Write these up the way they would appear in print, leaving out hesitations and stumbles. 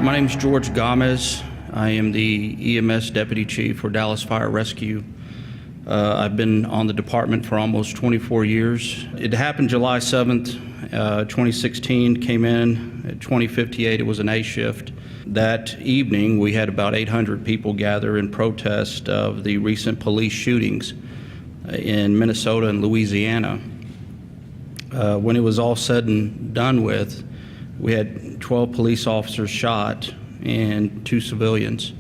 My name is George Gamez. I am the EMS Deputy Chief for Dallas Fire Rescue. I've been on the department for almost 24 years. It happened July 7th, 2016, came in at 20:58. It was an A shift. That evening, we had about 800 people gather in protest of the recent police shootings in Minnesota and Louisiana. When it was all said and done with, we had 12 police officers shot and 2 civilians.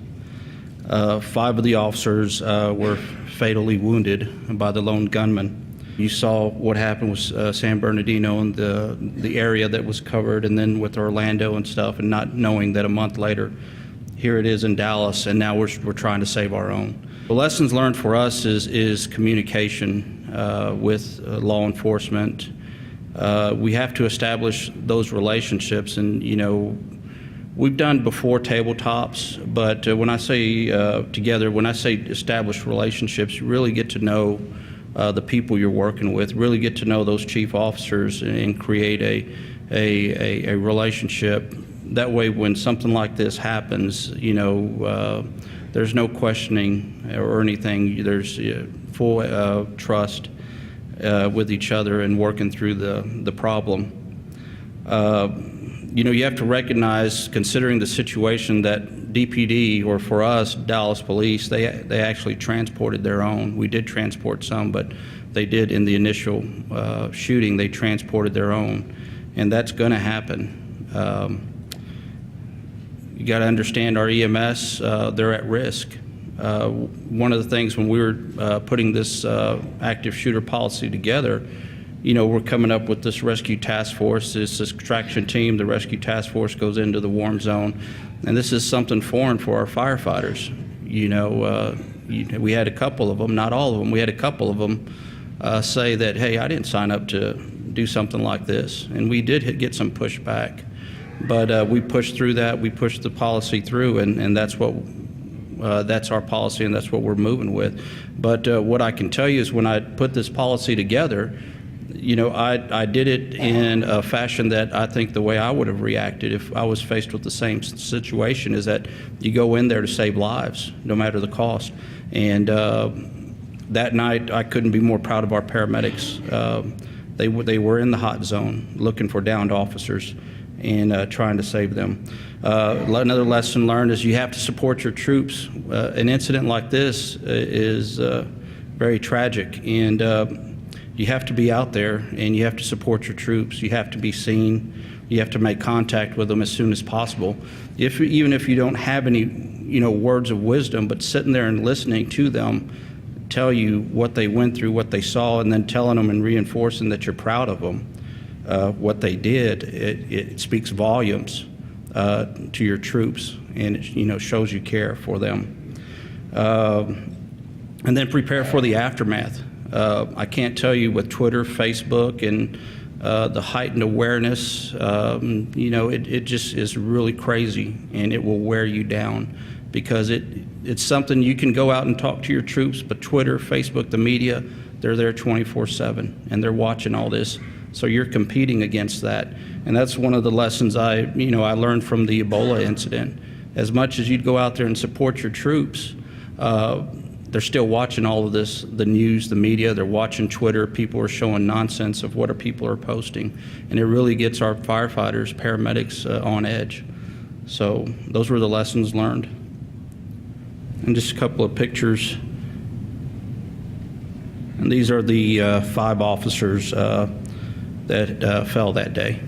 5 of the officers were fatally wounded by the lone gunman. You saw what happened with San Bernardino and the area that was covered, and then with Orlando and stuff, and not knowing that a month later, here it is in Dallas, and now we're trying to save our own. The lessons learned for us is communication with law enforcement. We have to establish those relationships, and we've done before tabletops, but when I say together, when I say establish relationships, you really get to know the people you're working with, really get to know those chief officers and create a relationship. That way, when something like this happens, there's no questioning or anything. There's full trust with each other and working through the problem. You have to recognize, considering the situation, that DPD, or for us, Dallas Police, they actually transported their own. We did transport some, but they did in the initial shooting, they transported their own, and that's going to happen. You got to understand our EMS, they're at risk. One of the things when we were putting this active shooter policy together, we're coming up with this rescue task force, this extraction team. The rescue task force goes into the warm zone, and this is something foreign for our firefighters. We had a couple of them, not all of them, we had a couple of them say that, hey, I didn't sign up to do something like this. And we did get some pushback, but we pushed through that. We pushed the policy through, and that's our policy, and that's what we're moving with. But what I can tell you is when I put this policy together, I did it in a fashion that I think the way I would have reacted if I was faced with the same situation is that you go in there to save lives, no matter the cost. And that night, I couldn't be more proud of our paramedics. They were in the hot zone looking for downed officers and trying to save them. Another lesson learned is you have to support your troops. An incident like this is very tragic, and you have to be out there and you have to support your troops. You have to be seen. You have to make contact with them as soon as possible. Even if you don't have any, words of wisdom, but sitting there and listening to them tell you what they went through, what they saw, and then telling them and reinforcing that you're proud of them, what they did, it speaks volumes to your troops, and it shows you care for them. And then prepare for the aftermath. I can't tell you with Twitter, Facebook, and the heightened awareness, it just is really crazy, and it will wear you down because it's something you can go out and talk to your troops, but Twitter, Facebook, the media, they're there 24/7, and they're watching all this. So you're competing against that. And that's one of the lessons I learned from the Ebola incident. As much as you'd go out there and support your troops, they're still watching all of this, the news, the media, they're watching Twitter. People are showing nonsense of what people are posting. And it really gets our firefighters, paramedics on edge. So those were the lessons learned. And just a couple of pictures. And these are the 5 officers that fell that day.